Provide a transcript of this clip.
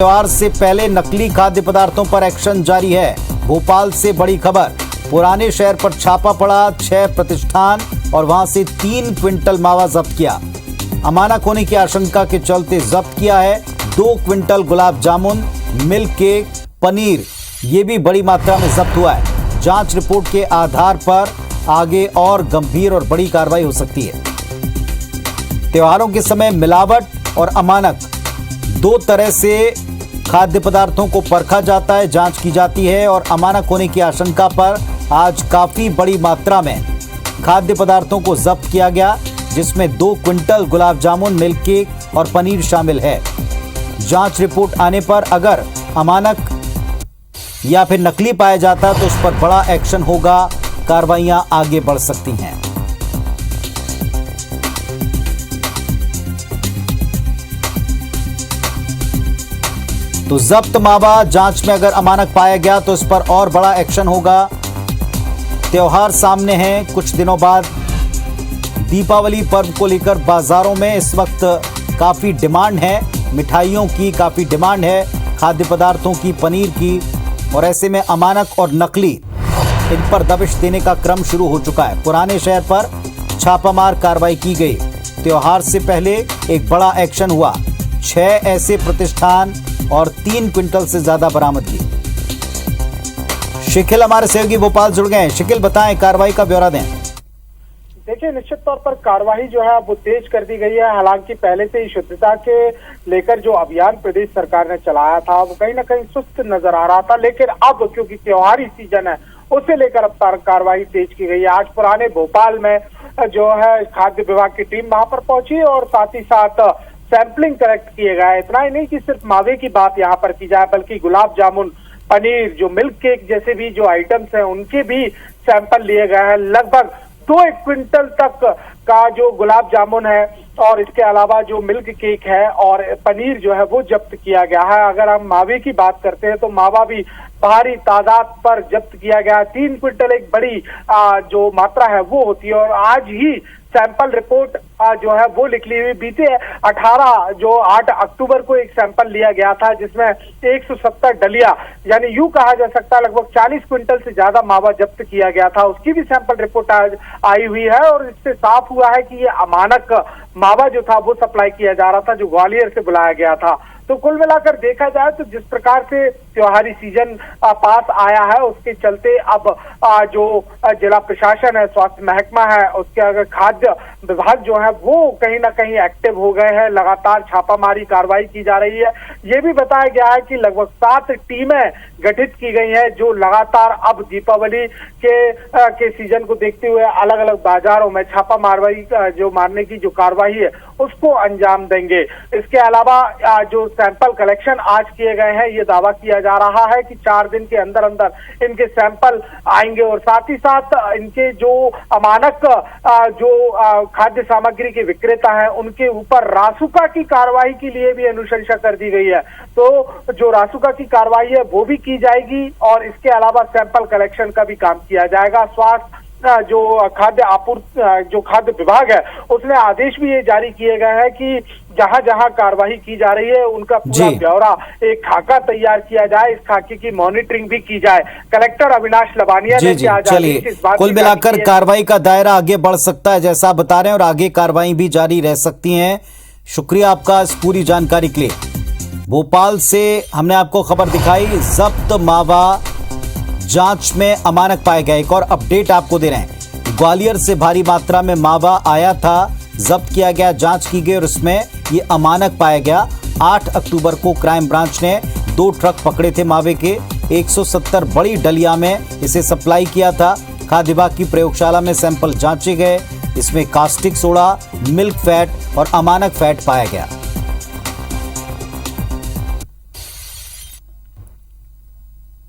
त्योहार से पहले नकली खाद्य पदार्थों पर एक्शन जारी है। भोपाल से बड़ी खबर, पुराने शहर पर छापा पड़ा, 6 प्रतिष्ठान और वहां से 3 क्विंटल मावा जब्त किया। अमानक होने की आशंका के चलते जब्त किया है। 2 quintal gulab jamun, milk cake, paneer, ये भी बड़ी मात्रा में जब्त हुआ है। जांच रिपोर्ट के आधार पर आगे और गंभीर और बड़ी कार्रवाई हो सकती है। त्योहारों के समय मिलावट और अमानक, 2 तरह से खाद्य पदार्थों को परखा जाता है, जांच की जाती है और अमानक होने की आशंका पर आज काफी बड़ी मात्रा में खाद्य पदार्थों को जब्त किया गया, जिसमें 2 quintal gulab jamun, milk cake और पनीर शामिल है। जांच रिपोर्ट आने पर अगर अमानक या फिर नकली पाया जाता तो उस पर बड़ा एक्शन होगा, कार्रवाइयां आगे बढ़ सकती हैं। तो जब्त मावा जांच में अगर अमानक पाया गया तो इस पर और बड़ा एक्शन होगा। त्योहार सामने हैं, कुछ दिनों बाद दीपावली पर्व को लेकर बाजारों में इस वक्त काफी डिमांड है, मिठाइयों की काफी डिमांड है, खाद्य पदार्थों की, पनीर की, और ऐसे में अमानक और नकली इन पर दबिश देने का क्रम शुरू हो चुका है। पुराने शहर पर छापामार कार्रवाई की गई। त्योहार से पहले एक बड़ा एक्शन हुआ, 6 ऐसे प्रतिष्ठान और 3 क्विंटल से ज्यादा बरामदगी। शिकिल हमारे सहयोगी भोपाल जुड़ गए हैं। शिकिल, बताएं, कार्रवाई का ब्यौरा दें। देखिए, निश्चित तौर पर कार्रवाई जो है वो तेज कर दी गई है। हालांकि पहले से ही शुद्धता के लेकर जो अभियान प्रदेश सरकार ने चलाया था वो कहीं ना कहीं सुस्त नजर आ रहा था, लेकिन अब क्योंकि त्योहारी सीजन है उसे लेकर अब कार्रवाई तेज की गई है। आज पुराने भोपाल में जो है खाद्य विभाग की टीम वहां पर पहुंची और साथ ही साथ सैंपलिंग कलेक्ट किए गए। इतना ही नहीं कि सिर्फ मावे की बात यहाँ पर की जाए, बल्कि गुलाब जामुन, पनीर, जो मिल्क केक जैसे भी जो आइटम्स हैं उनके भी सैंपल लिए गए हैं। लगभग 2 क्विंटल तक का जो गुलाब जामुन है और इसके अलावा जो मिल्क केक है और पनीर जो है वो जब्त किया गया है। अगर हम मावे की बात करते हैं तो मावा भी भारी तादाद पर जब्त किया गया। 3 क्विंटल एक बड़ी जो मात्रा है वो होती है और आज ही सैंपल रिपोर्ट जो है वो निकली हुई। बीते 8 अक्टूबर को एक सैंपल लिया गया था जिसमें 170 डलिया, यानी यूं कहा जा सकता है लगभग 40 क्विंटल से ज्यादा मावा जब्त किया गया था। उसकी भी सैंपल रिपोर्ट आज आई हुई है और इससे साफ हुआ है कि ये अमानक मावा जो था वो सप्लाई किया जा रहा था, जो ग्वालियर से बुलाया गया था। तो कुल मिलाकर देखा जाए तो जिस प्रकार से त्योहारी सीजन पास आया है उसके चलते अब जो जिला प्रशासन है, स्वास्थ्य महकमा है, उसके अगर खाद्य विभाग जो है वो कहीं ना कहीं एक्टिव हो गए हैं। लगातार छापामारी कार्रवाई की जा रही है। ये भी बताया गया है कि लगभग 7 टीमें गठित की गई हैं जो लगातार अब दीपावली के सीजन को देखते हुए अलग अलग बाजारों में छापा मारने की जो कार्रवाई है उसको अंजाम देंगे। इसके अलावा जो सैंपल कलेक्शन आज किए गए हैं, ये दावा किया जा रहा है कि 4 दिन के अंदर अंदर इनके सैंपल आएंगे और साथ ही साथ इनके जो अमानक जो खाद्य सामग्री के विक्रेता हैं उनके ऊपर रासुका की कार्रवाई के लिए भी अनुशंसा कर दी गई है। तो जो रासुका की कार्रवाई है वो भी की जाएगी और इसके अलावा सैंपल कलेक्शन का भी काम किया जाएगा। स्वास्थ्य जो खाद्य विभाग है उसने आदेश भी ये जारी किए गए हैं कि जहां जहां कार्रवाई की जा रही है उनका पूरा ब्यौरा, एक खाका तैयार किया जाए, इस खाके की मॉनिटरिंग भी की जाए। कलेक्टर अविनाश लबानिया ने चलिए, कुल मिलाकर कार्रवाई का दायरा आगे बढ़ सकता है जैसा आप बता रहे हैं और आगे कार्रवाई भी जारी रह सकती है। शुक्रिया आपका इस पूरी जानकारी के लिए। भोपाल से हमने आपको खबर दिखाई, जब्त मावा, जांच में अमानक पाया गया। एक और अपडेट आपको दे रहे हैं, ग्वालियर से भारी मात्रा में मावा आया था, जब्त किया गया, जांच की गई और उसमें ये अमानक पाया गया। 8 अक्टूबर को क्राइम ब्रांच ने 2 ट्रक पकड़े थे मावे के, 170 बड़ी डलिया में इसे सप्लाई किया था। खाद्य विभाग की प्रयोगशाला में सैंपल जांचे गए, इसमें कास्टिक सोडा, मिल्क फैट और अमानक फैट पाया गया।